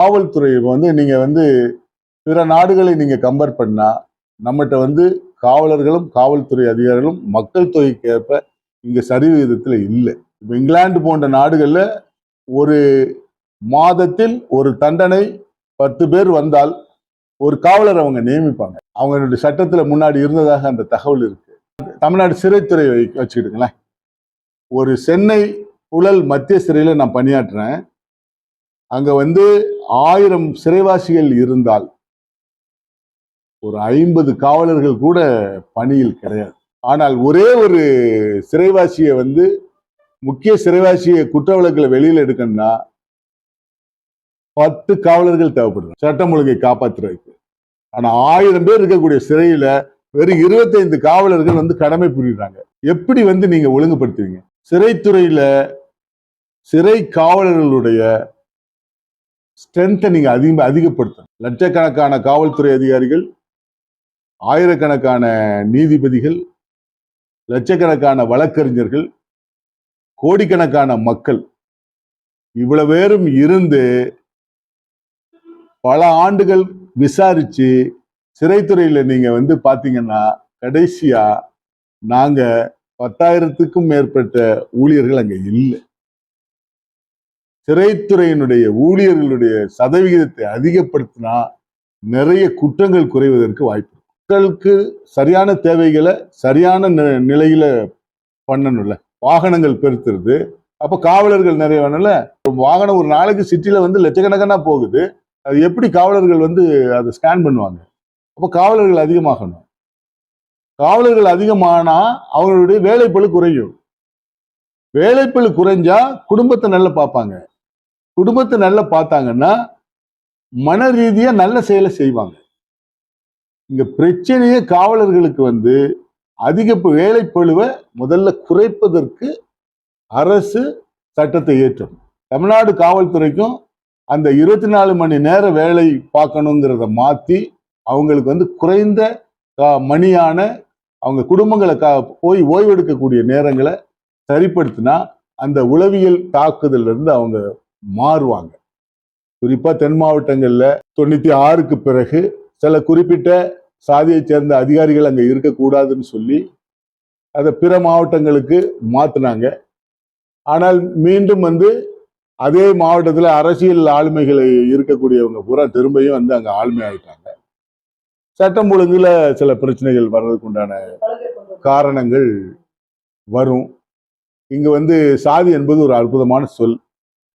காவல்துறை நீங்க பிற நாடுகளை நீங்க கம்பேர் பண்ணா நம்மகிட்ட காவலர்களும் காவல்துறை அதிகாரிகளும் மக்கள் தொகைக்கு ஏற்ப இங்க சரிவிகிதத்துல இல்லை. இப்ப இங்கிலாந்து போன்ற நாடுகள்ல ஒரு மாதத்தில் ஒரு தண்டனை 10 பேர் வந்தால் ஒரு காவலர் அவங்க நியமிப்பாங்க. அவங்களுடைய சட்டத்துல முன்னாடி இருந்ததாக அந்த தகவல் இருக்கு. தமிழ்நாடு சிறைத்துறை வச்சுக்கிட்டுங்களேன். ஒரு சென்னை புழல் மத்திய சிறையில நான் பணியாற்றுறேன். அங்க 1000 சிறைவாசிகள் இருந்தால் ஒரு 50 காவலர்கள் கூட பணியில் கிடையாது. ஆனால் ஒரே ஒரு சிறைவாசியை முக்கிய சிறைவாசியை குற்ற வழக்குல வெளியில எடுக்கணும்னா 10 காவலர்கள் தேவைப்படுறாங்க சட்டம் ஒழுங்கை காப்பாற்றுறதுக்கு. ஆனா 1000 பேர் இருக்கக்கூடிய சிறையில வெறும் 25 காவலர்கள் கடமை புரியுறாங்க. எப்படி நீங்க ஒழுங்குபடுத்துவீங்க? சிறைத்துறையில சிறை காவலர்களுடைய ஸ்ட்ரென்த்தை நீங்க அதிகப்படுத்தணும். லட்சக்கணக்கான காவல்துறை அதிகாரிகள், ஆயிரக்கணக்கான நீதிபதிகள், லட்சக்கணக்கான வழக்கறிஞர்கள், கோடிக்கணக்கான மக்கள் இவ்வளவு பேரும் இருந்து பல ஆண்டுகள் விசாரிச்சு சிறைத்துறையில நீங்க பாத்தீங்கன்னா கடைசியா நாங்க 10,000க்கும் மேற்பட்ட ஊழியர்கள் அங்க இல்லை. சிறைத்துறையினுடைய ஊழியர்களுடைய சதவிகிதத்தை அதிகப்படுத்தினா நிறைய குற்றங்கள் குறைவதற்கு வாய்ப்பு. மக்களுக்கு சரியான தேவைகளை சரியான நிலையில பண்ணணும்ல. வாகனங்கள் பெருத்துறது, அப்ப காவலர்கள் நிறைய வேணும்ல. வாகனம் ஒரு நாளைக்கு சிட்டில லட்சக்கணக்கான போகுது. அது எப்படி காவலர்கள் அதை ஸ்கேன் பண்ணுவாங்க? அப்ப காவலர்கள் அதிகமாகணும். காவலர்கள் அதிகமானா அவங்களுடைய வேலைப்பளு குறையும். வேலைப்பளு குறைஞ்சா குடும்பத்தை நல்லா பார்ப்பாங்க. குடும்பத்தை நல்லா பார்த்தாங்கன்னா மன ரீதியா நல்ல செயலை செய்வாங்க. இங்க பிரச்சனையே காவலர்களுக்கு அதிக வேலைப்பளுவை முதல்ல குறைப்பதற்கு அரசு சட்டத்தை ஏற்றும். தமிழ்நாடு காவல்துறைக்கும் அந்த 24 மணி நேர வேலை பார்க்கணுங்கிறத மாத்தி அவங்களுக்கு குறைந்த மணியான அவங்க குடும்பங்களை போய் ஓய்வெடுக்கக்கூடிய நேரங்களை சரிப்படுத்தினா அந்த உளவியல் தாக்குதல்ல இருந்து அவங்க மாறுவாங்க. குறிப்பா தென் மாவட்டங்கள்ல 96க்கு பிறகு சில குறிப்பிட்ட சாதியை சேர்ந்த அதிகாரிகள் அங்க இருக்கக்கூடாதுன்னு சொல்லி அதை பிற மாவட்டங்களுக்கு மாத்தினாங்க. ஆனால் மீண்டும் அதே மாவட்டத்துல அரசியல் ஆளுமைகளை இருக்கக்கூடியவங்க பூரா திரும்பியும் அங்க ஆளுமை ஆயிட்டாங்க. சட்டம் ஒழுங்குல சில பிரச்சனைகள் வர்றதுக்கு உண்டான காரணங்கள் வரும். இங்க சாதி என்பது ஒரு அற்புதமான சொல்.